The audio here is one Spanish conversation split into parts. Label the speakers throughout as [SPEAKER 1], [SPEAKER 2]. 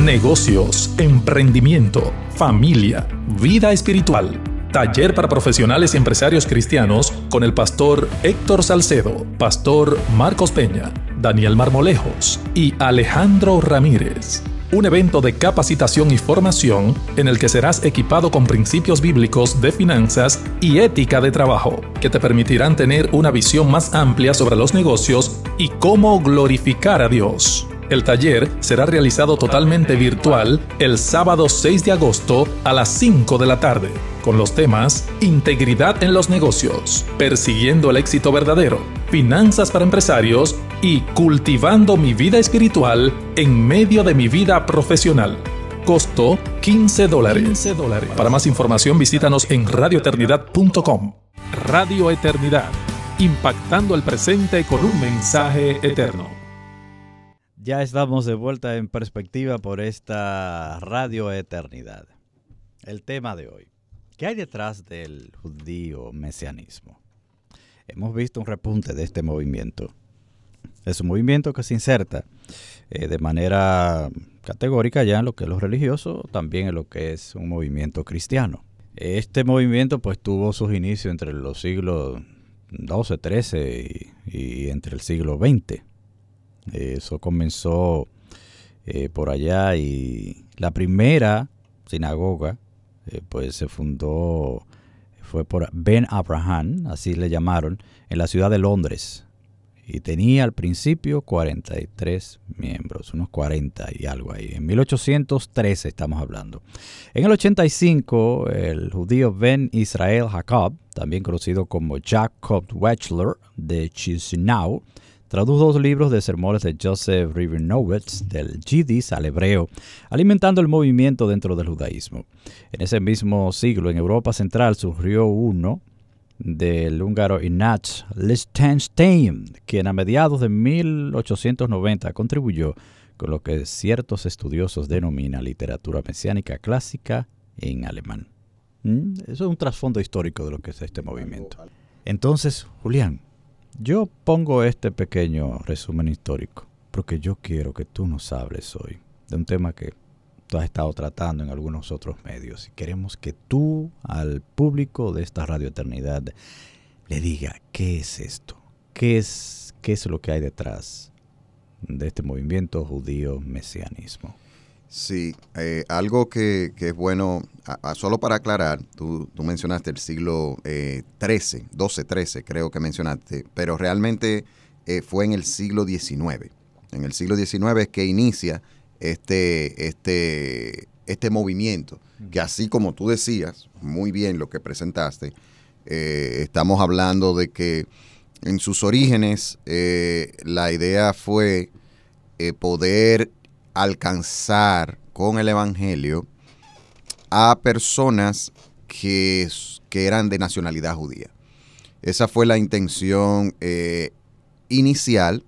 [SPEAKER 1] negocios, emprendimiento, familia, vida espiritual. Taller para profesionales y empresarios cristianos con el pastor Héctor Salcedo, pastor Marcos Peña, Daniel Marmolejos y Alejandro Ramírez. Un evento de capacitación y formación en el que serás equipado con principios bíblicos de finanzas y ética de trabajo, que te permitirán tener una visión más amplia sobre los negocios y cómo glorificar a Dios. El taller será realizado totalmente virtual el sábado 6 de agosto a las 5 de la tarde, con los temas Integridad en los negocios, Persiguiendo el éxito verdadero, Finanzas para empresarios y Cultivando mi vida espiritual en medio de mi vida profesional. Costo $15. Para más información visítanos en radioeternidad.com. Radio Eternidad, impactando el presente con un mensaje eterno.
[SPEAKER 2] Ya estamos de vuelta en perspectiva por esta Radio Eternidad. El tema de hoy: ¿qué hay detrás del judío mesianismo? Hemos visto un repunte de este movimiento. Es un movimiento que se inserta de manera categórica ya en lo que es lo religioso, también en lo que es un movimiento cristiano. Este movimiento pues tuvo sus inicios entre los siglos XII, XIII y entre el siglo XX. Eso comenzó por allá, y la primera sinagoga pues se fundó, fue por Ben Abraham, así le llamaron, en la ciudad de Londres, y tenía al principio 43 miembros, unos 40 y algo ahí. En 1813 estamos hablando. En el 85, el judío Ben Israel Jacob, también conocido como Jacob Wechsler de Chisinau, tradujo 2 libros de sermones de Joseph Rabinowitz del Yiddish al hebreo, alimentando el movimiento dentro del judaísmo. En ese mismo siglo, en Europa Central, surgió uno del húngaro Ignaz Liechtenstein, quien a mediados de 1890 contribuyó con lo que ciertos estudiosos denominan literatura mesiánica clásica en alemán. Eso es un trasfondo histórico de lo que es este movimiento. Entonces, Julián, yo pongo este pequeño resumen histórico porque yo quiero que tú nos hables hoy de un tema que tú has estado tratando en algunos otros medios, y queremos que tú al público de esta Radio Eternidad le diga qué es esto, qué es lo que hay detrás de este movimiento judío mesianismo.
[SPEAKER 3] Sí, algo que es bueno, solo para aclarar, tú mencionaste el siglo XIII, XII creo que mencionaste, pero realmente fue en el siglo XIX. En el siglo XIX es que inicia este movimiento, que así como tú decías, muy bien lo que presentaste, estamos hablando de que en sus orígenes la idea fue poder alcanzar con el evangelio a personas que eran de nacionalidad judía. Esa fue la intención inicial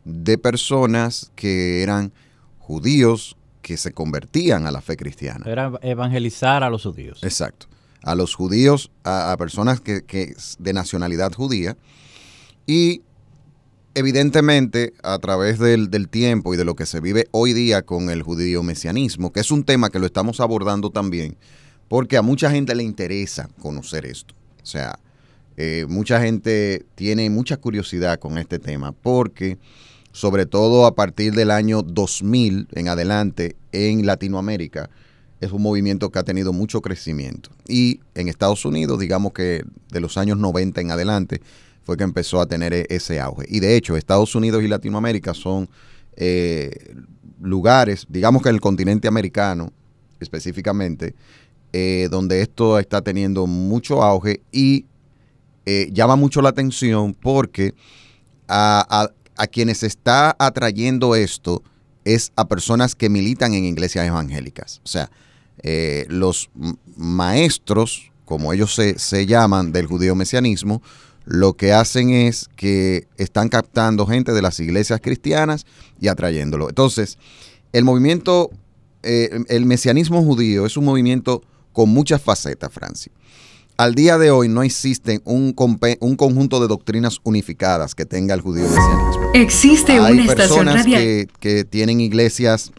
[SPEAKER 3] de personas que eran judíos que se convertían a la fe cristiana.
[SPEAKER 2] Era evangelizar a los judíos.
[SPEAKER 3] Exacto. A los judíos, a personas que de nacionalidad judía. Y evidentemente, a través del tiempo y de lo que se vive hoy día con el judío mesianismo, que es un tema que lo estamos abordando también, porque a mucha gente le interesa conocer esto. O sea, mucha gente tiene mucha curiosidad con este tema, porque sobre todo a partir del año 2000 en adelante en Latinoamérica, es un movimiento que ha tenido mucho crecimiento. Y en Estados Unidos, digamos que de los años 90 en adelante, fue que empezó a tener ese auge. Y de hecho, Estados Unidos y Latinoamérica son lugares, digamos que en el continente americano específicamente, donde esto está teniendo mucho auge y llama mucho la atención porque a quienes está atrayendo esto es a personas que militan en iglesias evangélicas. O sea, los maestros, como ellos se llaman, del judío mesianismo, lo que hacen es que están captando gente de las iglesias cristianas y atrayéndolo. Entonces, el movimiento, el mesianismo judío es un movimiento con muchas facetas, Francis. Al día de hoy no existe un conjunto de doctrinas unificadas que tenga el judío mesianismo.
[SPEAKER 4] Existe una estación radial.
[SPEAKER 3] Hay personas que tienen iglesias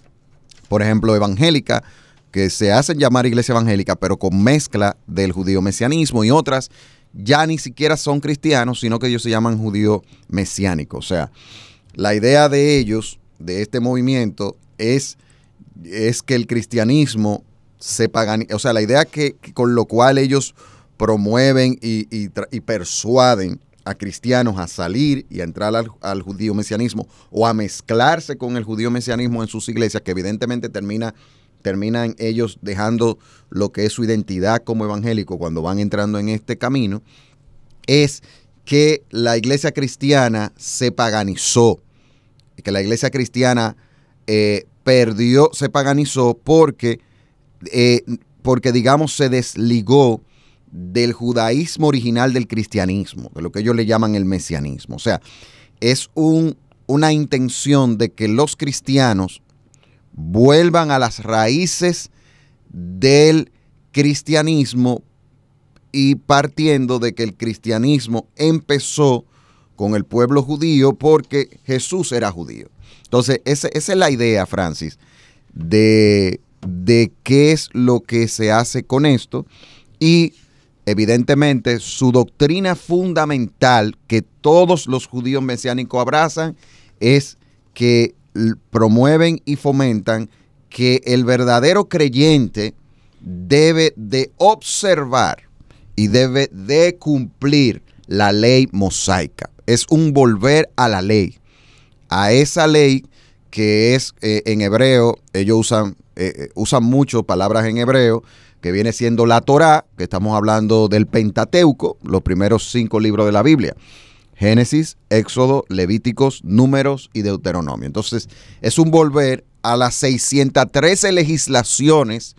[SPEAKER 3] por ejemplo, evangélica, que se hacen llamar iglesia evangélica, pero con mezcla del judío mesianismo, y otras ya ni siquiera son cristianos, sino que ellos se llaman judío mesiánico. O sea, la idea de ellos, de este movimiento, es que el cristianismo se pagani, o sea, la idea que con lo cual ellos promueven y persuaden a cristianos a salir y a entrar al judío mesianismo o a mezclarse con el judío mesianismo en sus iglesias, que evidentemente terminan ellos dejando lo que es su identidad como evangélico cuando van entrando en este camino, es que la iglesia cristiana se paganizó, que la iglesia cristiana se paganizó porque digamos se desligó del judaísmo original del cristianismo, de lo que ellos le llaman el mesianismo. O sea, es una intención de que los cristianos vuelvan a las raíces del cristianismo, y partiendo de que el cristianismo empezó con el pueblo judío porque Jesús era judío. Entonces, esa es la idea, Francis, de qué es lo que se hace con esto, y evidentemente su doctrina fundamental que todos los judíos mesiánicos abrazan es que promueven y fomentan que el verdadero creyente debe de observar y debe de cumplir la ley mosaica. Es un volver a la ley, a esa ley que es en hebreo, ellos usan mucho palabras en hebreo, que viene siendo la Torá, que estamos hablando del Pentateuco, los primeros 5 libros de la Biblia: Génesis, Éxodo, Levíticos, Números y Deuteronomio. Entonces, es un volver a las 613 legislaciones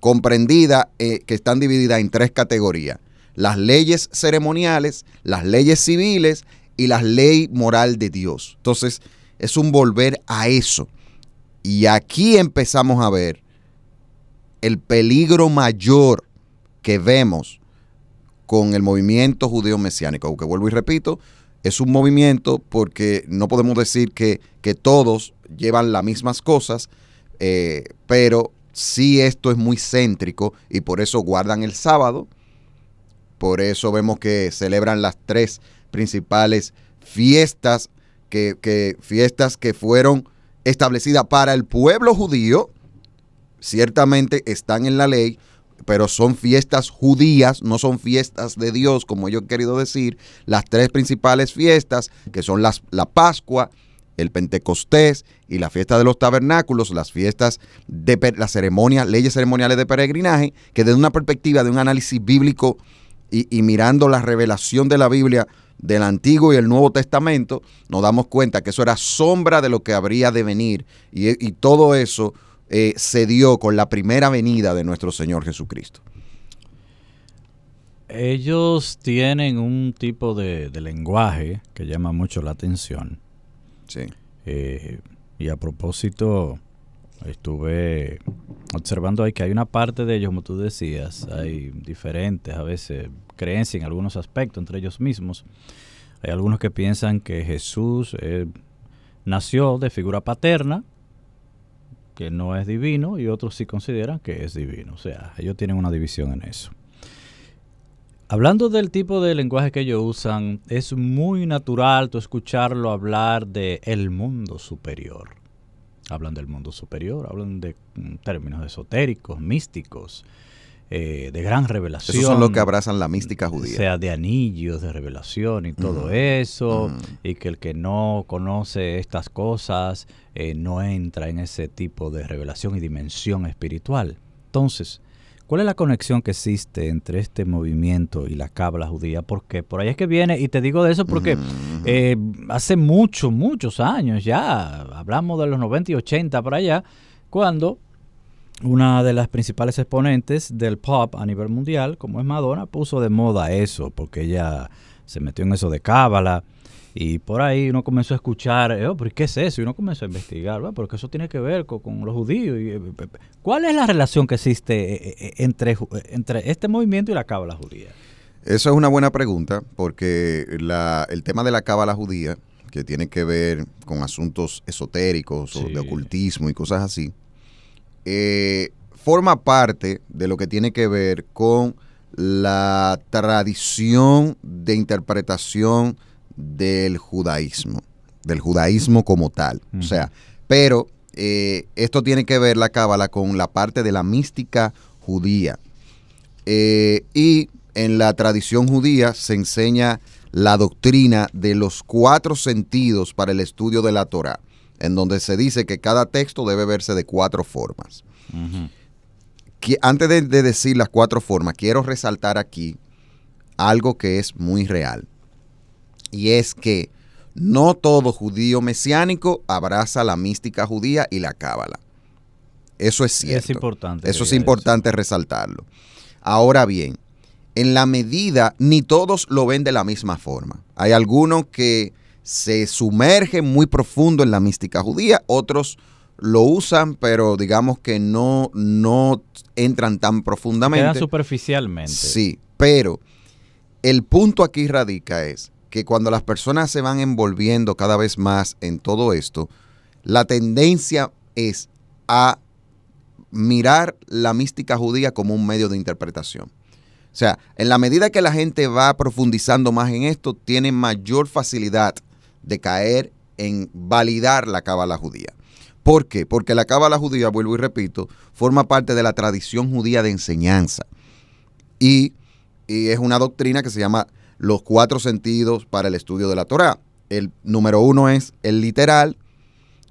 [SPEAKER 3] comprendidas, que están divididas en 3 categorías: las leyes ceremoniales, las leyes civiles y la ley moral de Dios. Entonces, es un volver a eso. Y aquí empezamos a ver el peligro mayor que vemos con el movimiento judío mesiánico, aunque vuelvo y repito, es un movimiento porque no podemos decir que todos llevan las mismas cosas, pero sí esto es muy céntrico, y por eso guardan el sábado, por eso vemos que celebran las 3 principales fiestas fiestas que fueron establecidas para el pueblo judío. Ciertamente están en la ley, pero son fiestas judías, no son fiestas de Dios, como yo he querido decir. Las 3 principales fiestas, que son la Pascua, el Pentecostés y la fiesta de los tabernáculos, las fiestas de las ceremonias, leyes ceremoniales de peregrinaje, que desde una perspectiva de un análisis bíblico y mirando la revelación de la Biblia del Antiguo y el Nuevo Testamento, nos damos cuenta que eso era sombra de lo que habría de venir, y todo eso se dio con la primera venida de nuestro Señor Jesucristo.
[SPEAKER 2] Ellos tienen un tipo de lenguaje que llama mucho la atención.
[SPEAKER 3] Sí.
[SPEAKER 2] Y a propósito, estuve observando ahí que hay una parte de ellos, como tú decías, hay diferentes a veces creencias en algunos aspectos entre ellos mismos. Hay algunos que piensan que Jesús nació de figura paterna, que no es divino, y otros sí consideran que es divino. O sea, ellos tienen una división en eso. Hablando del tipo de lenguaje que ellos usan, es muy natural tú escucharlo hablar de el mundo superior. Hablan del mundo superior, hablan de términos esotéricos, místicos, de gran revelación.
[SPEAKER 3] Esos son los que abrazan la mística judía.
[SPEAKER 2] O sea, de anillos, de revelación y todo eso, y que el que no conoce estas cosas no entra en ese tipo de revelación y dimensión espiritual. Entonces, ¿cuál es la conexión que existe entre este movimiento y la cábala judía? Porque por ahí es que viene, y te digo de eso porque hace muchos años ya, hablamos de los 90 y 80 para allá, cuando una de las principales exponentes del pop a nivel mundial, como es Madonna, puso de moda eso, porque ella se metió en eso de cábala, y por ahí uno comenzó a escuchar, ¿pero qué es eso? Y uno comenzó a investigar, porque eso tiene que ver con los judíos. ¿Cuál es la relación que existe entre este movimiento y la cábala judía?
[SPEAKER 3] Eso es una buena pregunta, porque el tema de la cábala judía, que tiene que ver con asuntos esotéricos o de ocultismo y cosas así, forma parte de lo que tiene que ver con la tradición de interpretación del judaísmo como tal. O sea, pero esto tiene que ver la cábala con la parte de la mística judía. Y en la tradición judía se enseña la doctrina de los 4 sentidos para el estudio de la Torá, en donde se dice que cada texto debe verse de 4 formas. Antes de decir las 4 formas, quiero resaltar aquí algo que es muy real. Y es que no todo judío mesiánico abraza la mística judía y la cábala. Eso es cierto.
[SPEAKER 2] Es importante.
[SPEAKER 3] Eso es importante resaltarlo. Ahora bien, en la medida, ni todos lo ven de la misma forma. Hay algunos que se sumergen muy profundo en la mística judía, otros lo usan, pero digamos que no entran tan profundamente.
[SPEAKER 2] Quedan superficialmente.
[SPEAKER 3] Sí, pero el punto aquí radica es que cuando las personas se van envolviendo cada vez más en todo esto, la tendencia es a mirar la mística judía como un medio de interpretación. O sea, en la medida que la gente va profundizando más en esto, tiene mayor facilidad de caer en validar la cábala judía. ¿Por qué? Porque la cábala judía, vuelvo y repito, forma parte de la tradición judía de enseñanza. Y es una doctrina que se llama los 4 sentidos para el estudio de la Torá. El número 1 es el literal,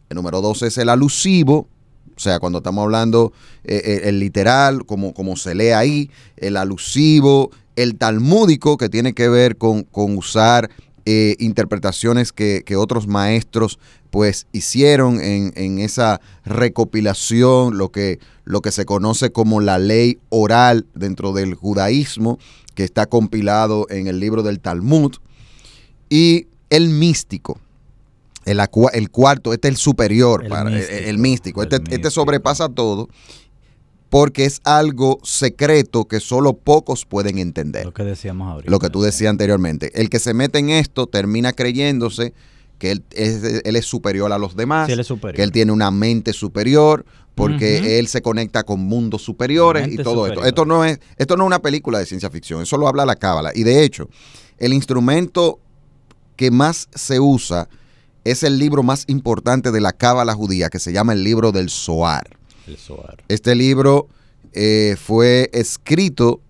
[SPEAKER 3] el número 2 es el alusivo, o sea, cuando estamos hablando el literal, como se lee ahí, el alusivo, el talmúdico, que tiene que ver con usar interpretaciones que otros maestros pues hicieron en esa recopilación, lo que se conoce como la ley oral dentro del judaísmo, que está compilado en el libro del Talmud. Y el místico, el cuarto, este es el superior, el místico. Este sobrepasa todo, porque es algo secreto que solo pocos pueden entender.
[SPEAKER 2] Lo que decíamos ahorita.
[SPEAKER 3] Lo que tú decías anteriormente. El que se mete en esto termina creyéndose que él es superior a los demás,
[SPEAKER 2] sí, él es superior,
[SPEAKER 3] que él tiene una mente superior, porque él se conecta con mundos superiores y todo esto. Esto no es una película de ciencia ficción, eso lo habla la cábala. Y de hecho, el instrumento que más se usa es el libro más importante de la cábala judía, que se llama el libro del Zohar.
[SPEAKER 2] El Zohar.
[SPEAKER 3] Este libro fue escrito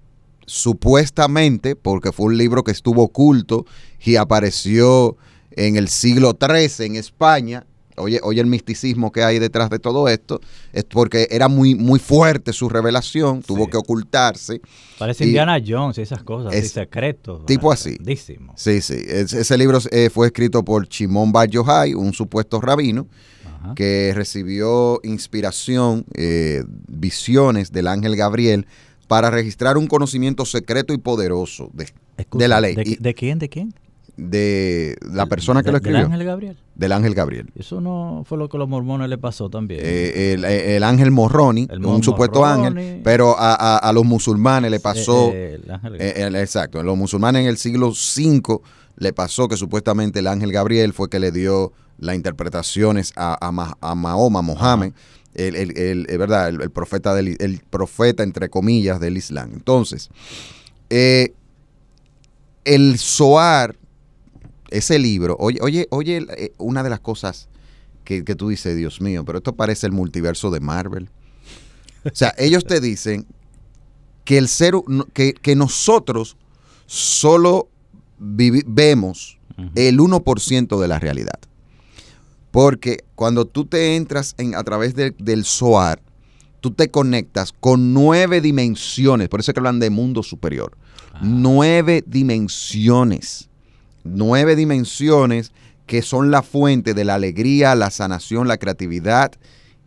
[SPEAKER 3] supuestamente porque fue un libro que estuvo oculto y apareció en el siglo XIII en España. Oye el misticismo que hay detrás de todo esto. Es porque era muy, muy fuerte su revelación, tuvo que ocultarse.
[SPEAKER 2] Parece Indiana Jones y esas cosas, así, secretos.
[SPEAKER 3] Tipo así.
[SPEAKER 2] Grandísimo.
[SPEAKER 3] Sí. Ese libro fue escrito por Shimon Bar Yochai, un supuesto rabino, que recibió inspiración, visiones del ángel Gabriel para registrar un conocimiento secreto y poderoso de la ley.
[SPEAKER 2] ¿De quién? ¿De quién?
[SPEAKER 3] De la persona que lo escribió.
[SPEAKER 2] ¿Del ángel Gabriel?
[SPEAKER 3] Del ángel Gabriel.
[SPEAKER 2] Eso no fue lo que a los mormones le pasó también.
[SPEAKER 3] El ángel Moroni, un supuesto ángel, pero a los musulmanes le pasó. Exacto, a los musulmanes en el siglo V le pasó que supuestamente el ángel Gabriel fue que le dio las interpretaciones a Mahoma, Mohammed, el profeta el profeta entre comillas del Islam. Entonces, el Zohar, ese libro, oye, una de las cosas que tú dices, Dios mío, pero esto parece el multiverso de Marvel. O sea, ellos te dicen que que nosotros solo vemos el 1% de la realidad. Porque cuando tú te entras a través del Zohar, tú te conectas con 9 dimensiones, por eso es que hablan de mundo superior. 9 dimensiones. 9 dimensiones que son la fuente de la alegría, la sanación, la creatividad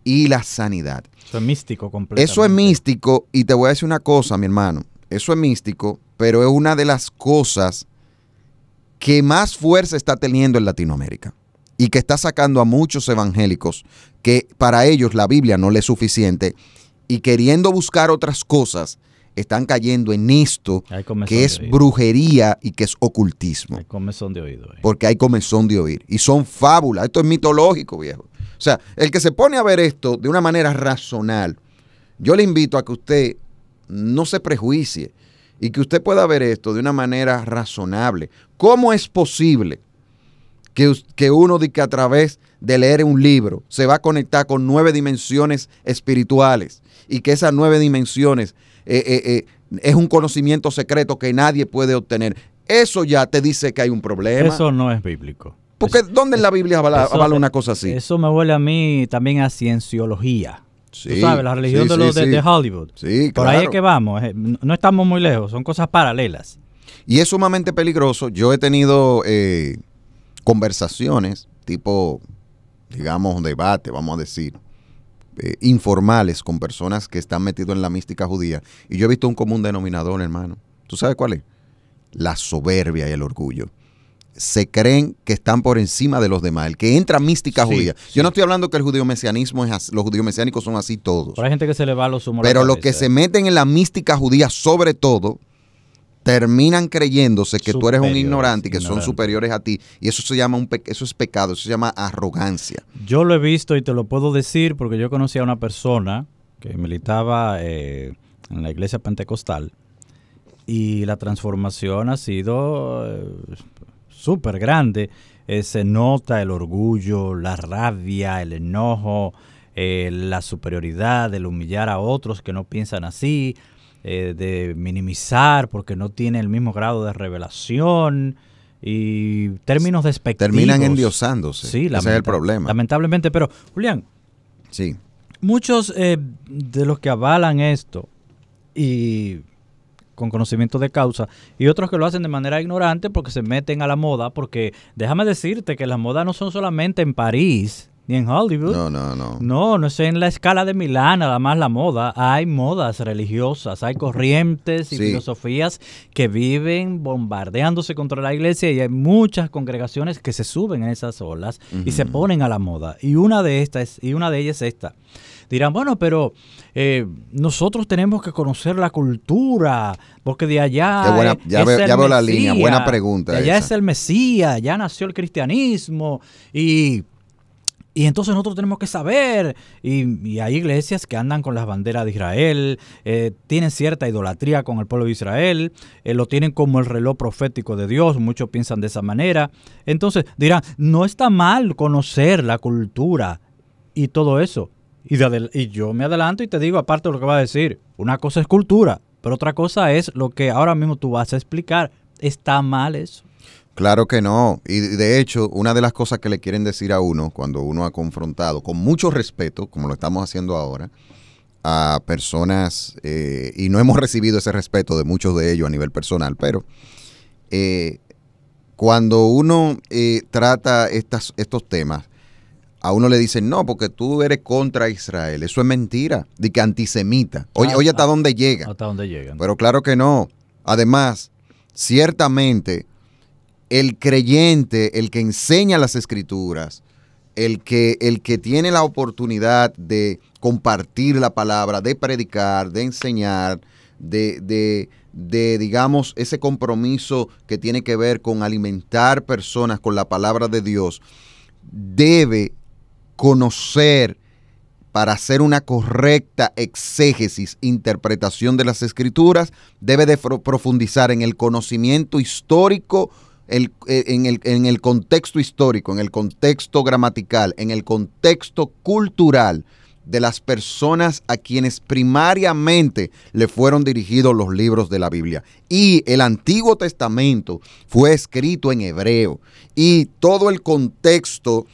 [SPEAKER 3] y la sanidad.
[SPEAKER 2] Eso es místico completamente.
[SPEAKER 3] Eso es místico, y te voy a decir una cosa, mi hermano. Eso es místico, pero es una de las cosas que más fuerza está teniendo en Latinoamérica y que está sacando a muchos evangélicos que para ellos la Biblia no les es suficiente y queriendo buscar otras cosas están cayendo en esto que es brujería y que es ocultismo.
[SPEAKER 2] Hay comezón de oído.
[SPEAKER 3] Porque hay comezón de oír. Y son fábulas. Esto es mitológico, viejo. O sea, el que se pone a ver esto de una manera racional yo le invito a que usted no se prejuicie y que usted pueda ver esto de una manera razonable. ¿Cómo es posible que uno de que a través de leer un libro se va a conectar con 9 dimensiones espirituales y que esas 9 dimensiones es un conocimiento secreto que nadie puede obtener? Eso ya te dice que hay un problema.
[SPEAKER 2] Eso no es bíblico.
[SPEAKER 3] Porque ¿dónde en la Biblia avala una cosa así?
[SPEAKER 2] Eso me huele a mí también a cienciología.
[SPEAKER 3] Sí,
[SPEAKER 2] tú sabes, la religión de los de Hollywood.
[SPEAKER 3] Sí,
[SPEAKER 2] por
[SPEAKER 3] claro.
[SPEAKER 2] ahí es que vamos. No estamos muy lejos. Son cosas paralelas.
[SPEAKER 3] Y es sumamente peligroso. Yo he tenido conversaciones tipo, digamos, debate, vamos a decir, informales con personas que están metidos en la mística judía. Y yo he visto un común denominador, hermano. ¿Tú sabes cuál es? La soberbia y el orgullo. Se creen que están por encima de los demás. El que entra mística judía.
[SPEAKER 2] Sí.
[SPEAKER 3] Yo no estoy hablando que el judío mesianismo es así, los judíos mesiánicos son así todos.
[SPEAKER 2] Pero hay gente que se le va a los humos.
[SPEAKER 3] Pero los que se meten en la mística judía, sobre todo, terminan creyéndose que tú eres un ignorante y que son superiores a ti. Y eso se llama eso es pecado, eso se llama arrogancia.
[SPEAKER 2] Yo lo he visto y te lo puedo decir porque yo conocí a una persona que militaba en la iglesia pentecostal y la transformación ha sido súper grande. Se nota el orgullo, la rabia, el enojo, la superioridad, el humillar a otros que no piensan así, de minimizar porque no tienen el mismo grado de revelación y términos despectivos.
[SPEAKER 3] Terminan endiosándose.
[SPEAKER 2] Sí,
[SPEAKER 3] ese es el problema.
[SPEAKER 2] Lamentablemente, pero Julián,
[SPEAKER 3] sí,
[SPEAKER 2] muchos de los que avalan esto y con conocimiento de causa y otros que lo hacen de manera ignorante porque se meten a la moda, porque déjame decirte que las modas no son solamente en París ni en Hollywood. No es en la escala de Milán nada más la moda. Hay modas religiosas, hay corrientes y filosofías que viven bombardeándose contra la iglesia y hay muchas congregaciones que se suben en esas olas y se ponen a la moda. Y una de ellas es esta. Dirán, bueno, pero nosotros tenemos que conocer la cultura, porque de allá
[SPEAKER 3] ya veo la línea, buena pregunta.
[SPEAKER 2] De allá es el Mesías, ya nació el cristianismo y entonces nosotros tenemos que saber, y hay iglesias que andan con las banderas de Israel, tienen cierta idolatría con el pueblo de Israel, lo tienen como el reloj profético de Dios, muchos piensan de esa manera. Entonces dirán, no está mal conocer la cultura y todo eso. Y yo me adelanto y te digo, aparte de lo que va a decir, una cosa es cultura, pero otra cosa es lo que ahora mismo tú vas a explicar. ¿Está mal eso?
[SPEAKER 3] Claro que no. Y de hecho, una de las cosas que le quieren decir a uno cuando uno ha confrontado, con mucho respeto, como lo estamos haciendo ahora, a personas, y no hemos recibido ese respeto de muchos de ellos a nivel personal, pero cuando uno trata estos temas, a uno le dicen, no, porque tú eres contra Israel. Eso es mentira, de que antisemita. Oye, ¿hasta dónde llega?
[SPEAKER 2] Hasta dónde llegan.
[SPEAKER 3] Pero claro que no. Además, ciertamente, el creyente, el que enseña las escrituras, el que tiene la oportunidad de compartir la palabra, de predicar, de enseñar, de digamos, ese compromiso que tiene que ver con alimentar personas con la palabra de Dios, debe conocer para hacer una correcta exégesis, interpretación de las escrituras, debe de profundizar en el conocimiento histórico, en el contexto histórico, en el contexto gramatical, en el contexto cultural de las personas a quienes primariamente le fueron dirigidos los libros de la Biblia. Y el Antiguo Testamento fue escrito en hebreo y todo el contexto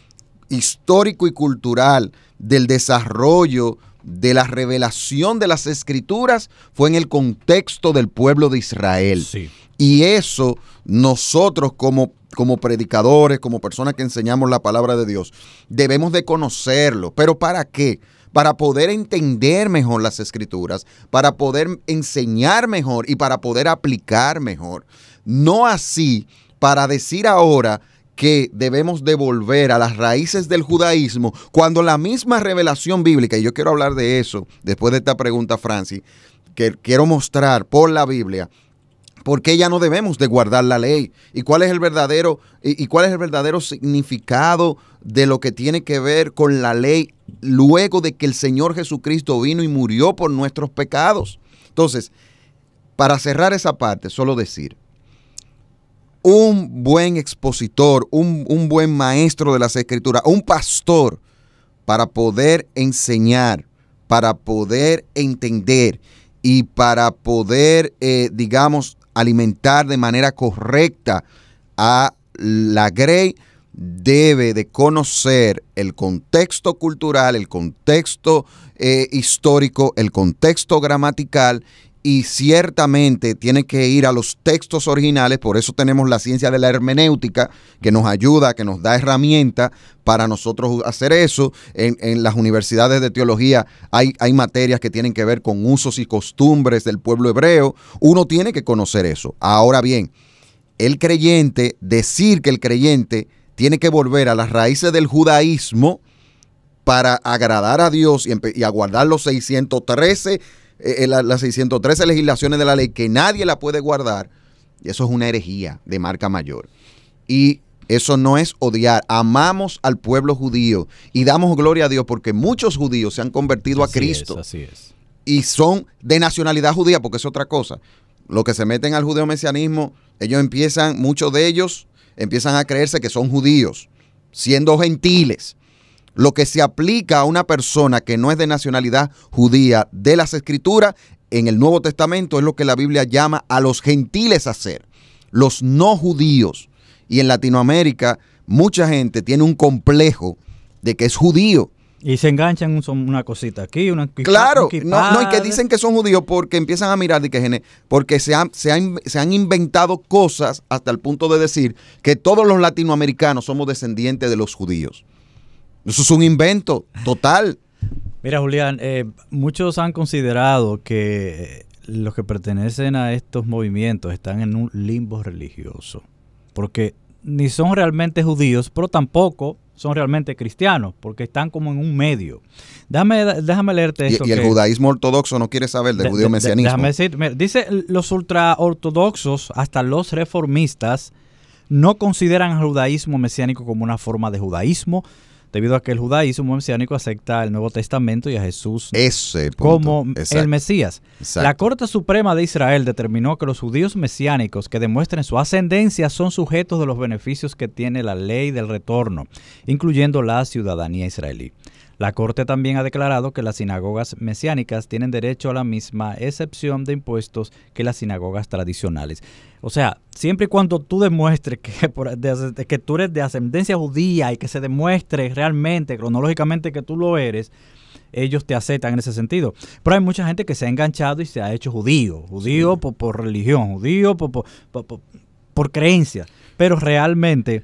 [SPEAKER 3] histórico y cultural del desarrollo de la revelación de las escrituras fue en el contexto del pueblo de Israel.
[SPEAKER 2] Sí.
[SPEAKER 3] Y eso nosotros como predicadores, como personas que enseñamos la palabra de Dios, debemos de conocerlo. ¿Pero para qué? Para poder entender mejor las escrituras, para poder enseñar mejor y para poder aplicar mejor. No así para decir ahora que debemos devolver a las raíces del judaísmo cuando la misma revelación bíblica, y yo quiero hablar de eso después de esta pregunta, Francis, que quiero mostrar por la Biblia por qué ya no debemos de guardar la ley y cuál es el verdadero significado de lo que tiene que ver con la ley luego de que el Señor Jesucristo vino y murió por nuestros pecados. Entonces, para cerrar esa parte, solo decir, un buen expositor, un buen maestro de las Escrituras, un pastor, para poder enseñar, para poder entender y para poder, digamos, alimentar de manera correcta a la grey, debe de conocer el contexto cultural, el contexto histórico, el contexto gramatical, y ciertamente tiene que ir a los textos originales. Por eso tenemos la ciencia de la hermenéutica, que nos ayuda, que nos da herramientas para nosotros hacer eso. En las universidades de teología hay materias que tienen que ver con usos y costumbres del pueblo hebreo. Uno tiene que conocer eso. Ahora bien, decir que el creyente tiene que volver a las raíces del judaísmo para agradar a Dios y aguardar los 613 las 613 legislaciones de la ley, que nadie la puede guardar, y eso es una herejía de marca mayor. Y eso no es odiar. Amamos al pueblo judío y damos gloria a Dios porque muchos judíos se han convertido a Cristo.
[SPEAKER 2] Así es.
[SPEAKER 3] Y son de nacionalidad judía, porque es otra cosa. Los que se meten al judeo-mesianismo, muchos de ellos empiezan a creerse que son judíos, siendo gentiles. Lo que se aplica a una persona que no es de nacionalidad judía de las Escrituras en el Nuevo Testamento es lo que la Biblia llama a los gentiles a hacer, los no judíos. Y en Latinoamérica mucha gente tiene un complejo de que es judío.
[SPEAKER 2] Y se enganchan una cosita aquí, una
[SPEAKER 3] claro, no, y que dicen que son judíos porque empiezan a mirar porque se han inventado cosas hasta el punto de decir que todos los latinoamericanos somos descendientes de los judíos. Eso es un invento total.
[SPEAKER 2] Mira, Julián, muchos han considerado que los que pertenecen a estos movimientos están en un limbo religioso, porque ni son realmente judíos, pero tampoco son realmente cristianos, porque están como en un medio. Déjame leerte esto.
[SPEAKER 3] Y el judaísmo ortodoxo no quiere saber del judío mesianismo.
[SPEAKER 2] Déjame decir, dice, los ultraortodoxos, hasta los reformistas, no consideran al judaísmo mesiánico como una forma de judaísmo, debido a que el judaísmo mesiánico acepta el Nuevo Testamento y a Jesús como el Mesías. Exacto. La Corte Suprema de Israel determinó que los judíos mesiánicos que demuestren su ascendencia son sujetos de los beneficios que tiene la ley del retorno, incluyendo la ciudadanía israelí. La Corte también ha declarado que las sinagogas mesiánicas tienen derecho a la misma excepción de impuestos que las sinagogas tradicionales. O sea, siempre y cuando tú demuestres que tú eres de ascendencia judía y que se demuestre realmente, cronológicamente, que tú lo eres, ellos te aceptan en ese sentido. Pero hay mucha gente que se ha enganchado y se ha hecho judío por religión, judío por creencia. Pero realmente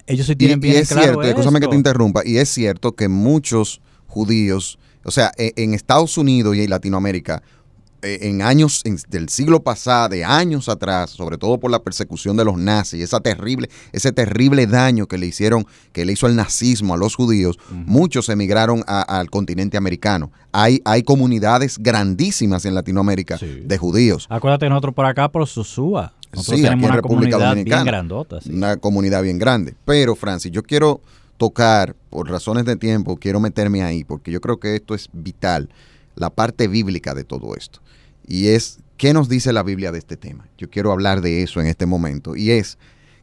[SPEAKER 2] ellos sí tienen bien claro esto.
[SPEAKER 3] Escúchame que te interrumpa, y es cierto que muchos judíos, o sea, en Estados Unidos y en Latinoamérica, en años del siglo pasado, de años atrás, sobre todo por la persecución de los nazis, ese terrible daño que le hizo el nazismo a los judíos, muchos emigraron al continente americano. Hay comunidades grandísimas en Latinoamérica de judíos.
[SPEAKER 2] Acuérdate, nosotros por acá, por Sosúa. Nosotros
[SPEAKER 3] tenemos aquí en República Dominicana,
[SPEAKER 2] bien grandota. Sí.
[SPEAKER 3] Una comunidad bien grande. Pero, Francis, yo quiero tocar, por razones de tiempo, quiero meterme ahí, porque yo creo que esto es vital, la parte bíblica de todo esto. Y es, ¿qué nos dice la Biblia de este tema? Yo quiero hablar de eso en este momento. Y es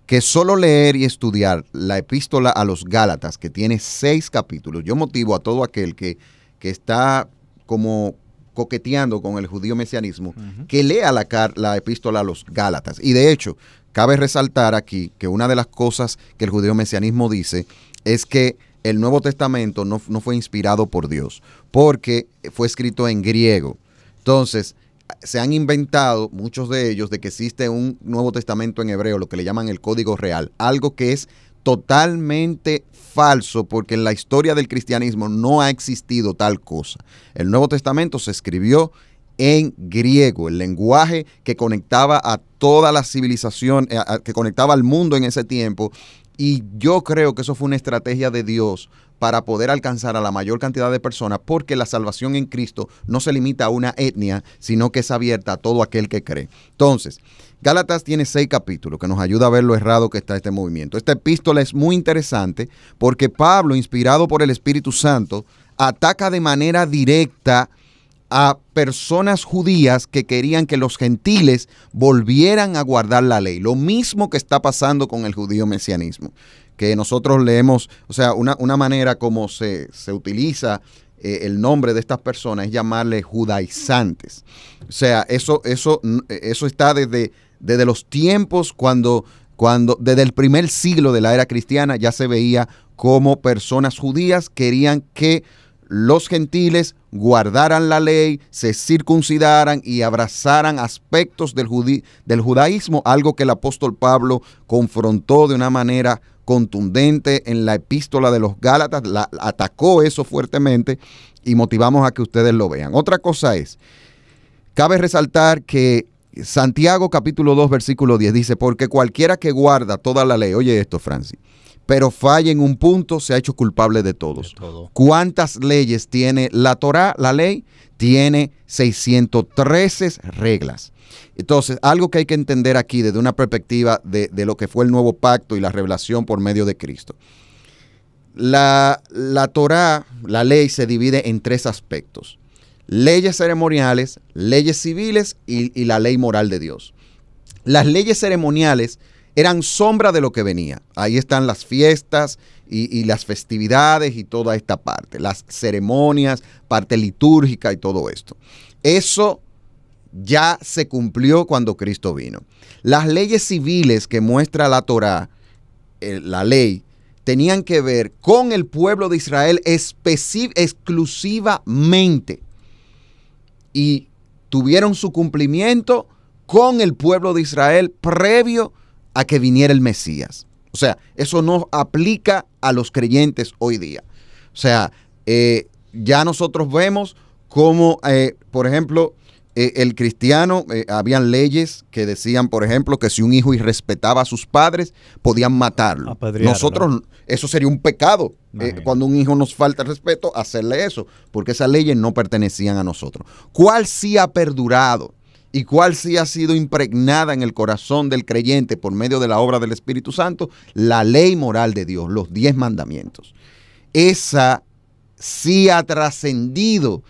[SPEAKER 3] que solo leer y estudiar la epístola a los Gálatas, que tiene 6 capítulos, yo motivo a todo aquel que está como coqueteando con el judío mesianismo, que lea la epístola a los Gálatas. Y de hecho, cabe resaltar aquí que una de las cosas que el judío mesianismo dice es que el Nuevo Testamento no fue inspirado por Dios, porque fue escrito en griego. Entonces, se han inventado, muchos de ellos, de que existe un Nuevo Testamento en hebreo, lo que le llaman el Código Real, algo que es totalmente falso, porque en la historia del cristianismo no ha existido tal cosa. El Nuevo Testamento se escribió en griego, el lenguaje que conectaba a toda la civilización, que conectaba al mundo en ese tiempo, Y yo creo que eso fue una estrategia de Dios para poder alcanzar a la mayor cantidad de personas, porque la salvación en Cristo no se limita a una etnia, sino que es abierta a todo aquel que cree. Entonces, Gálatas tiene 6 capítulos que nos ayuda a ver lo errado que está este movimiento. Esta epístola es muy interesante porque Pablo, inspirado por el Espíritu Santo, ataca de manera directa a personas judías que querían que los gentiles volvieran a guardar la ley. Lo mismo que está pasando con el judío mesianismo, que nosotros leemos, o sea, una manera como se utiliza el nombre de estas personas es llamarle judaizantes. O sea, eso está desde los tiempos cuando desde el primer siglo de la era cristiana ya se veía como personas judías querían que los gentiles guardaran la ley, se circuncidaran y abrazaran aspectos del judaísmo, algo que el apóstol Pablo confrontó de una manera contundente en la epístola de los Gálatas, atacó eso fuertemente y motivamos a que ustedes lo vean. Otra cosa es, cabe resaltar que Santiago capítulo 2 versículo 10 dice, porque cualquiera que guarda toda la ley, oye esto, Francis, pero falla en un punto, se ha hecho culpable de todos.
[SPEAKER 2] De todo.
[SPEAKER 3] ¿Cuántas leyes tiene la Torá? La ley tiene 613 reglas. Entonces, algo que hay que entender aquí desde una perspectiva de lo que fue el nuevo pacto y la revelación por medio de Cristo. La Torá, la ley, se divide en 3 aspectos. Leyes ceremoniales, leyes civiles y la ley moral de Dios. Las leyes ceremoniales eran sombra de lo que venía. Ahí están las fiestas y las festividades y toda esta parte. Las ceremonias, parte litúrgica y todo esto. Eso ya se cumplió cuando Cristo vino. Las leyes civiles que muestra la Torá, la ley, tenían que ver con el pueblo de Israel exclusivamente. Y tuvieron su cumplimiento con el pueblo de Israel previo a que viniera el Mesías. O sea, eso no aplica a los creyentes hoy día. O sea, ya nosotros vemos cómo, por ejemplo, el cristiano, habían leyes que decían, por ejemplo, que si un hijo irrespetaba a sus padres, podían matarlo. Nosotros, eso sería un pecado. Cuando un hijo nos falta el respeto, hacerle eso, porque esas leyes no pertenecían a nosotros. ¿Cuál sí ha perdurado? ¿Y cuál sí ha sido impregnada en el corazón del creyente por medio de la obra del Espíritu Santo? La ley moral de Dios, los 10 mandamientos. Esa sí ha trascendido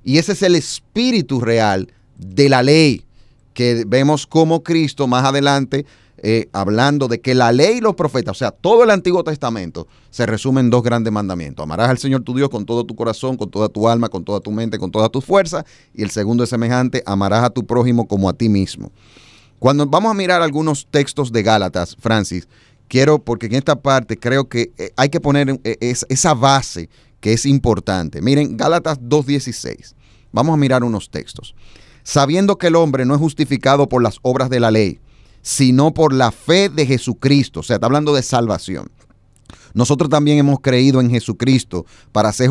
[SPEAKER 3] y ese es el espíritu real de la ley, que vemos como Cristo más adelante, hablando de que la ley y los profetas, o sea, todo el Antiguo Testamento se resume en 2 grandes mandamientos. Amarás al Señor tu Dios con todo tu corazón, con toda tu alma, con toda tu mente, con toda tu fuerza. Y el segundo es semejante, amarás a tu prójimo como a ti mismo. Cuando vamos a mirar algunos textos de Gálatas, Francis, porque en esta parte creo que hay que poner esa base que es importante. Miren, Gálatas 2:16. Vamos a mirar unos textos. Sabiendo que el hombre no es justificado por las obras de la ley, sino por la fe de Jesucristo. O sea, está hablando de salvación. Nosotros también hemos creído en Jesucristo para ser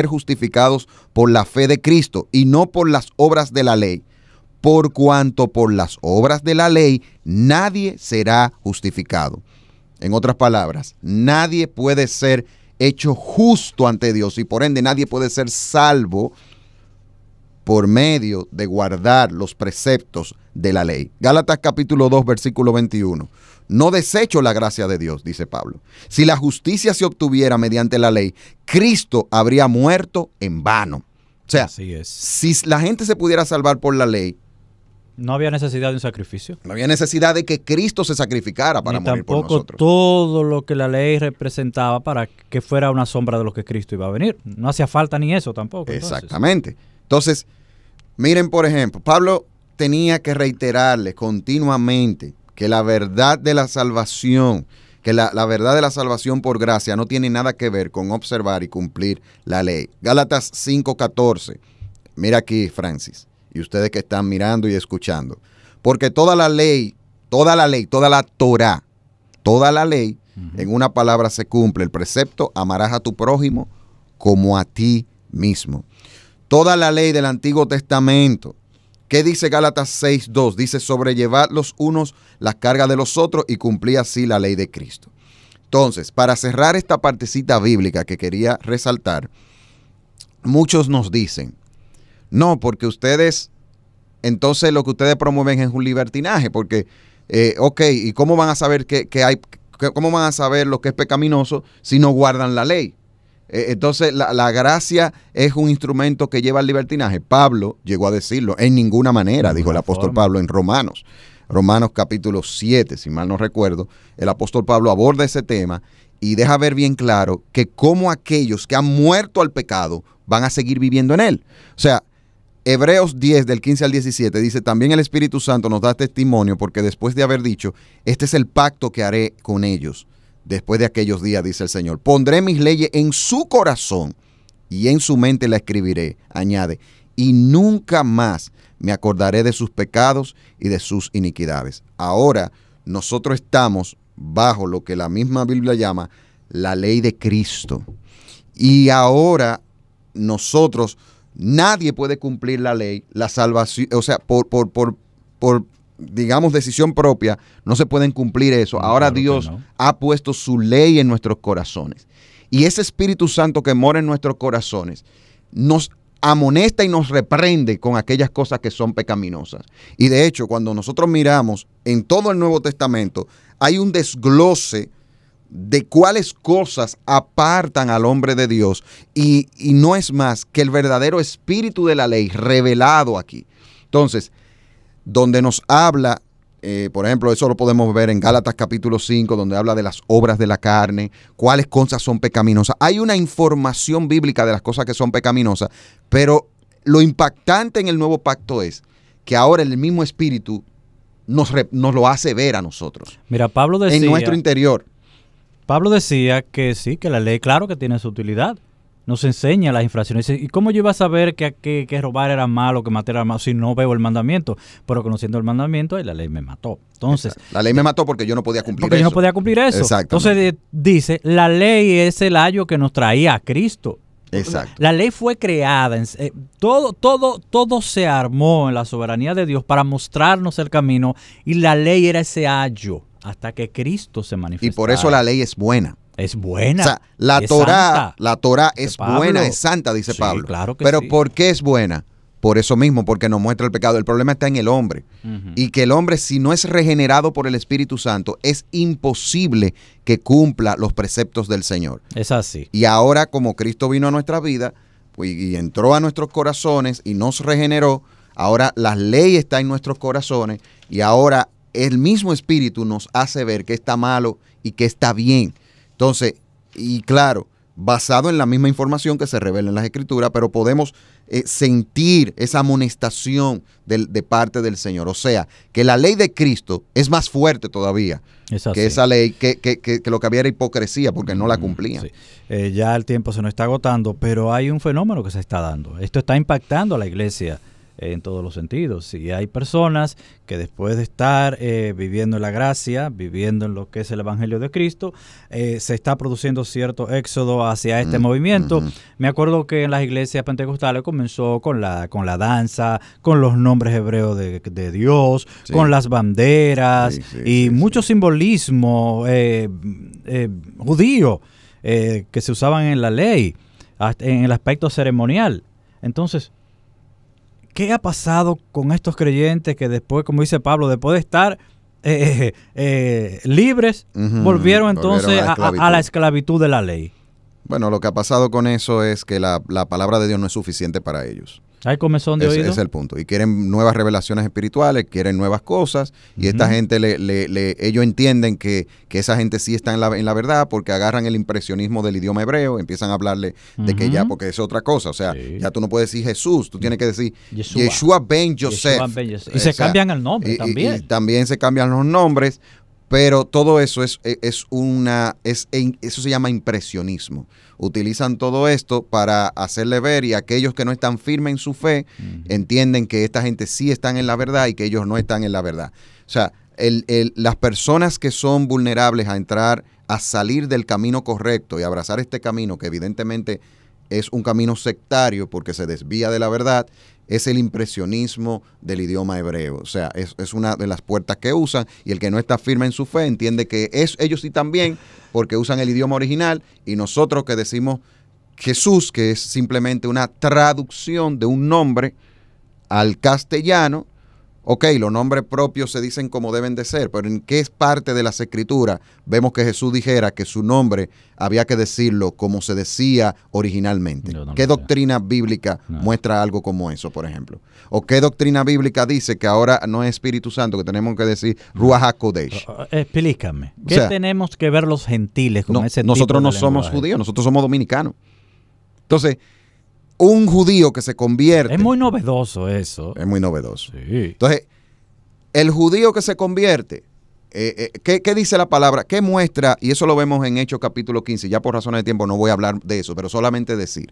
[SPEAKER 3] justificados por la fe de Cristo y no por las obras de la ley. Por cuanto por las obras de la ley nadie será justificado. En otras palabras, nadie puede ser hecho justo ante Dios y por ende nadie puede ser salvo por medio de guardar los preceptos de la ley. Gálatas capítulo 2, versículo 21. No desecho la gracia de Dios, dice Pablo. Si la justicia se obtuviera mediante la ley, Cristo habría muerto en vano. O sea,
[SPEAKER 2] así es.
[SPEAKER 3] Si la gente se pudiera salvar por la ley,
[SPEAKER 2] no había necesidad de un sacrificio.
[SPEAKER 3] No había necesidad de que Cristo se sacrificara para morir por nosotros.
[SPEAKER 2] Todo lo que la ley representaba para que fuera una sombra de lo que Cristo iba a venir. No hacía falta ni eso tampoco.
[SPEAKER 3] Exactamente. Entonces, miren, por ejemplo, Pablo tenía que reiterarle continuamente que la verdad de la salvación, que la verdad de la salvación por gracia no tiene nada que ver con observar y cumplir la ley. Gálatas 5:14. Mira aquí, Francis, y ustedes que están mirando y escuchando. Porque toda la Torá, toda la ley, en una palabra se cumple el precepto, amarás a tu prójimo como a ti mismo. Toda la ley del Antiguo Testamento. ¿Qué dice Gálatas 6:2? Dice, sobrellevad los unos las cargas de los otros y cumplí así la ley de Cristo. Entonces, para cerrar esta partecita bíblica que quería resaltar, muchos nos dicen, no, porque ustedes, entonces lo que ustedes promueven es un libertinaje, porque, ok, ¿y cómo van a saber cómo van a saber lo que es pecaminoso si no guardan la ley? Entonces, la gracia es un instrumento que lleva al libertinaje. Pablo llegó a decirlo, en ninguna manera, dijo el apóstol Pablo en Romanos capítulo 7, si mal no recuerdo, el apóstol Pablo aborda ese tema y deja ver bien claro que como aquellos que han muerto al pecado van a seguir viviendo en él. O sea, Hebreos 10, del 15 al 17, dice, también el Espíritu Santo nos da testimonio porque después de haber dicho, este es el pacto que haré con ellos. Después de aquellos días, dice el Señor, pondré mis leyes en su corazón y en su mente la escribiré, añade, y nunca más me acordaré de sus pecados y de sus iniquidades. Ahora nosotros estamos bajo lo que la misma Biblia llama la ley de Cristo. Y ahora nosotros, nadie puede cumplir la ley, la salvación, o sea, por digamos, decisión propia, no se pueden cumplir eso. Ahora claro, Dios ha puesto su ley en nuestros corazones. Y ese Espíritu Santo que mora en nuestros corazones nos amonesta y nos reprende con aquellas cosas que son pecaminosas. Y de hecho, cuando nosotros miramos en todo el Nuevo Testamento, hay un desglose de cuáles cosas apartan al hombre de Dios. Y no es más que el verdadero espíritu de la ley revelado aquí. Entonces, donde nos habla, por ejemplo, eso lo podemos ver en Gálatas capítulo 5, donde habla de las obras de la carne, cuáles cosas son pecaminosas. Hay una información bíblica de las cosas que son pecaminosas, pero lo impactante en el nuevo pacto es que ahora el mismo Espíritu nos lo hace ver a nosotros.
[SPEAKER 2] Mira, Pablo decía,
[SPEAKER 3] en nuestro interior.
[SPEAKER 2] Pablo decía que sí, que la ley, claro que tiene su utilidad. Nos enseña las infracciones. ¿Y cómo yo iba a saber que robar era malo, que matar era malo, si no veo el mandamiento? Pero conociendo el mandamiento, la ley me mató. Entonces,
[SPEAKER 3] la ley me mató porque yo no podía cumplir eso.
[SPEAKER 2] Porque yo no podía cumplir eso. Entonces dice, la ley es el ayo que nos traía a Cristo.
[SPEAKER 3] Exacto.
[SPEAKER 2] La ley fue creada, todo se armó en la soberanía de Dios para mostrarnos el camino, y la ley era ese ayo hasta que Cristo se manifestara.
[SPEAKER 3] Y por eso la ley es buena.
[SPEAKER 2] Es buena.
[SPEAKER 3] O sea, la Torá es buena, es santa, dice Pablo.
[SPEAKER 2] Claro que
[SPEAKER 3] pero
[SPEAKER 2] sí.
[SPEAKER 3] ¿por qué es buena? Por eso mismo, porque nos muestra el pecado. El problema está en el hombre. Y que el hombre, si no es regenerado por el Espíritu Santo, es imposible que cumpla los preceptos del Señor.
[SPEAKER 2] Es así.
[SPEAKER 3] Y ahora, como Cristo vino a nuestra vida, pues, y entró a nuestros corazones y nos regeneró, ahora la ley está en nuestros corazones y ahora el mismo Espíritu nos hace ver qué está malo y qué está bien. Entonces, y claro, basado en la misma información que se revela en las Escrituras, pero podemos sentir esa amonestación de parte del Señor. O sea, que la ley de Cristo es más fuerte todavía que esa ley, que lo que había era hipocresía, porque no la cumplían.
[SPEAKER 2] Sí. Ya el tiempo se nos está agotando, pero hay un fenómeno que se está dando. Esto está impactando a la iglesia en todos los sentidos. Y hay personas que después de estar viviendo en la gracia, viviendo en lo que es el Evangelio de Cristo, se está produciendo cierto éxodo hacia este movimiento. Me acuerdo que en las iglesias pentecostales comenzó con la danza, con los nombres hebreos de Dios, con las banderas y mucho simbolismo judío que se usaban en la ley, en el aspecto ceremonial. Entonces, ¿qué ha pasado con estos creyentes que después, como dice Pablo, después de estar libres, volvieron entonces a la esclavitud de la ley?
[SPEAKER 3] Bueno, lo que ha pasado con eso es que la palabra de Dios no es suficiente para ellos.
[SPEAKER 2] Hay comezón de oído.
[SPEAKER 3] Ese es el punto. Y quieren nuevas revelaciones espirituales, quieren nuevas cosas. Y esta gente, ellos entienden que esa gente sí está en la verdad, porque agarran el impresionismo del idioma hebreo, empiezan a hablarle de que ya, porque es otra cosa. O sea, ya tú no puedes decir Jesús, tú tienes que decir Yeshua ben Yosef.
[SPEAKER 2] Y se cambian el nombre también.
[SPEAKER 3] Y también se cambian los nombres. Pero todo eso eso se llama impresionismo. Utilizan todo esto para hacerle ver, y aquellos que no están firmes en su fe entienden que esta gente sí están en la verdad y que ellos no están en la verdad. O sea, las personas que son vulnerables a salir del camino correcto y abrazar este camino, que evidentemente es un camino sectario porque se desvía de la verdad, es el impresionismo del idioma hebreo. O sea, es una de las puertas que usan, y el que no está firme en su fe entiende que ellos sí también, porque usan el idioma original, y nosotros que decimos Jesús, que es simplemente una traducción de un nombre al castellano. Ok, los nombres propios se dicen como deben de ser, pero ¿en qué parte de las Escrituras vemos que Jesús dijera que su nombre había que decirlo como se decía originalmente? ¿Qué doctrina bíblica muestra algo como eso, por ejemplo? ¿O qué doctrina bíblica dice que ahora no es Espíritu Santo, que tenemos que decir Ruach HaKodesh?
[SPEAKER 2] Explícame, ¿qué tenemos que ver los gentiles con ese tipo
[SPEAKER 3] nosotros no
[SPEAKER 2] de
[SPEAKER 3] somos
[SPEAKER 2] lenguaje?
[SPEAKER 3] judíos, nosotros somos dominicanos. Entonces, un judío que se convierte...
[SPEAKER 2] Es muy novedoso eso.
[SPEAKER 3] Es muy novedoso.
[SPEAKER 2] Sí.
[SPEAKER 3] Entonces, el judío que se convierte, ¿qué dice la palabra? ¿Qué muestra? Y eso lo vemos en Hechos capítulo 15. Ya por razones de tiempo no voy a hablar de eso, pero solamente decir.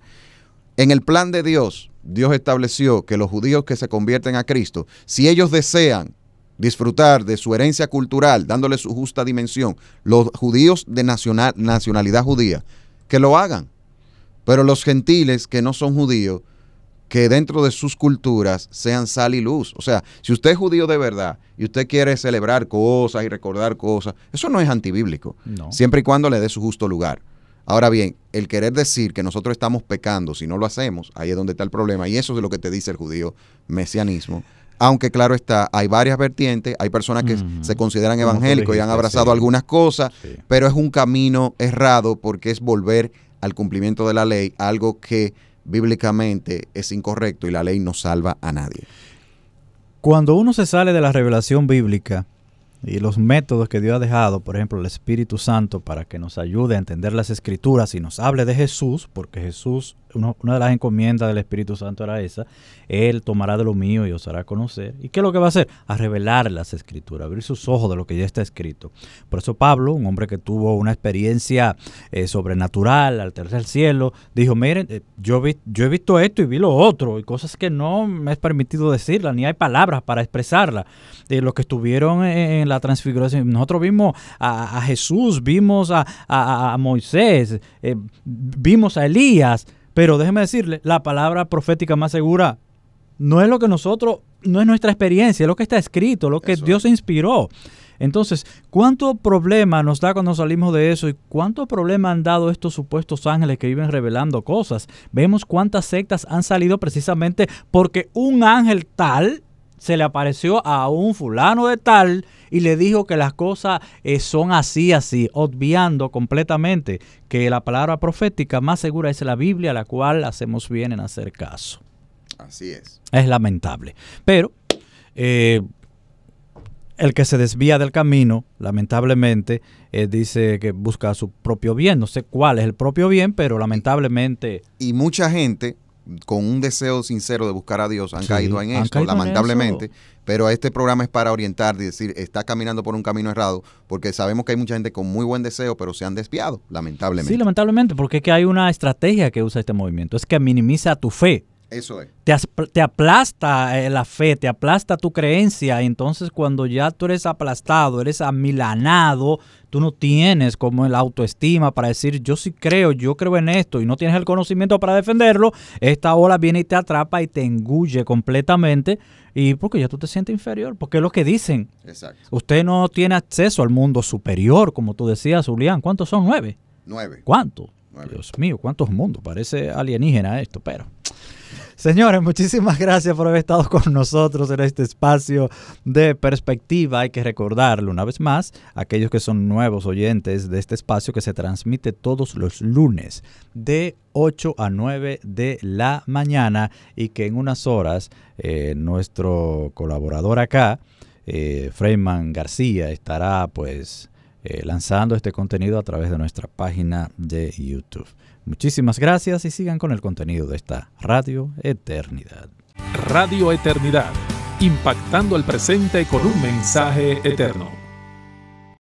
[SPEAKER 3] En el plan de Dios, Dios estableció que los judíos que se convierten a Cristo, si ellos desean disfrutar de su herencia cultural, dándole su justa dimensión, los judíos de nacionalidad judía, que lo hagan. Pero los gentiles que no son judíos, que dentro de sus culturas sean sal y luz. O sea, si usted es judío de verdad y usted quiere celebrar cosas y recordar cosas, eso no es antibíblico,
[SPEAKER 2] No.
[SPEAKER 3] siempre y cuando le dé su justo lugar. Ahora bien, el querer decir que nosotros estamos pecando si no lo hacemos, ahí es donde está el problema, y eso es lo que te dice el judío mesianismo. Aunque claro está, hay varias vertientes, hay personas que se consideran
[SPEAKER 2] Como
[SPEAKER 3] evangélicos y han
[SPEAKER 2] dijiste,
[SPEAKER 3] abrazado
[SPEAKER 2] sí.
[SPEAKER 3] algunas cosas,
[SPEAKER 2] Sí.
[SPEAKER 3] pero es un camino errado porque es volver al cumplimiento de la ley, algo que bíblicamente es incorrecto y la ley no salva a nadie.
[SPEAKER 2] Cuando uno se sale de la revelación bíblica y los métodos que Dios ha dejado, por ejemplo, el Espíritu Santo, para que nos ayude a entender las Escrituras y nos hable de Jesús, porque Jesús, una de las encomiendas del Espíritu Santo era esa, Él tomará de lo mío y os hará conocer. ¿Y qué es lo que va a hacer? A revelar las Escrituras, abrir sus ojos de lo que ya está escrito. Por eso Pablo, un hombre que tuvo una experiencia sobrenatural al tercer cielo, dijo, miren, yo he visto esto y vi lo otro, y cosas que no me es permitido decirlas, ni hay palabras para expresarlas. Los que estuvieron en la transfiguración, nosotros vimos a Jesús, vimos a Moisés, vimos a Elías, pero déjeme decirle, la palabra profética más segura no es lo que nosotros, no es nuestra experiencia, es lo que está escrito, lo que
[SPEAKER 3] Eso
[SPEAKER 2] Dios inspiró. Entonces, ¿cuánto problema nos da cuando salimos de eso? ¿Y cuánto problema han dado estos supuestos ángeles que viven revelando cosas? Vemos cuántas sectas han salido precisamente porque un ángel tal se le apareció a un fulano de tal y le dijo que las cosas son así, obviando completamente que la palabra profética más segura es la Biblia, a la cual hacemos bien en hacer caso.
[SPEAKER 3] Así es.
[SPEAKER 2] Es lamentable. Pero el que se desvía del camino, lamentablemente, dice que busca su propio bien. No sé cuál es el propio bien, pero lamentablemente...
[SPEAKER 3] Y mucha gente con un deseo sincero de buscar a Dios han caído en esto, lamentablemente. Pero este programa es para orientar y decir, está caminando por un camino errado, porque sabemos que hay mucha gente con muy buen deseo, pero se han desviado, lamentablemente.
[SPEAKER 2] Sí, lamentablemente, porque es que hay una estrategia que usa este movimiento, es que minimiza tu fe.
[SPEAKER 3] Eso es.
[SPEAKER 2] Te aplasta la fe, te aplasta tu creencia, y entonces cuando ya tú eres aplastado, eres amilanado, tú no tienes como la autoestima para decir yo sí creo, yo creo en esto, y no tienes el conocimiento para defenderlo, esta ola viene y te atrapa y te engulle completamente, y porque ya tú te sientes inferior, porque es lo que dicen.
[SPEAKER 3] Exacto.
[SPEAKER 2] Usted no tiene acceso al mundo superior, como tú decías, Julián. ¿Cuántos son? 9.
[SPEAKER 3] 9.
[SPEAKER 2] ¿Cuántos?
[SPEAKER 3] 9.
[SPEAKER 2] Dios mío, ¿cuántos mundos? Parece alienígena esto, pero... Señores, muchísimas gracias por haber estado con nosotros en este espacio de perspectiva. Hay que recordarle una vez más a aquellos que son nuevos oyentes de este espacio que se transmite todos los lunes de 8 a 9 de la mañana y que en unas horas nuestro colaborador acá, Freyman García, estará pues lanzando este contenido a través de nuestra página de YouTube. Muchísimas gracias y sigan con el contenido de esta Radio Eternidad.
[SPEAKER 1] Radio Eternidad, impactando el presente con un mensaje eterno.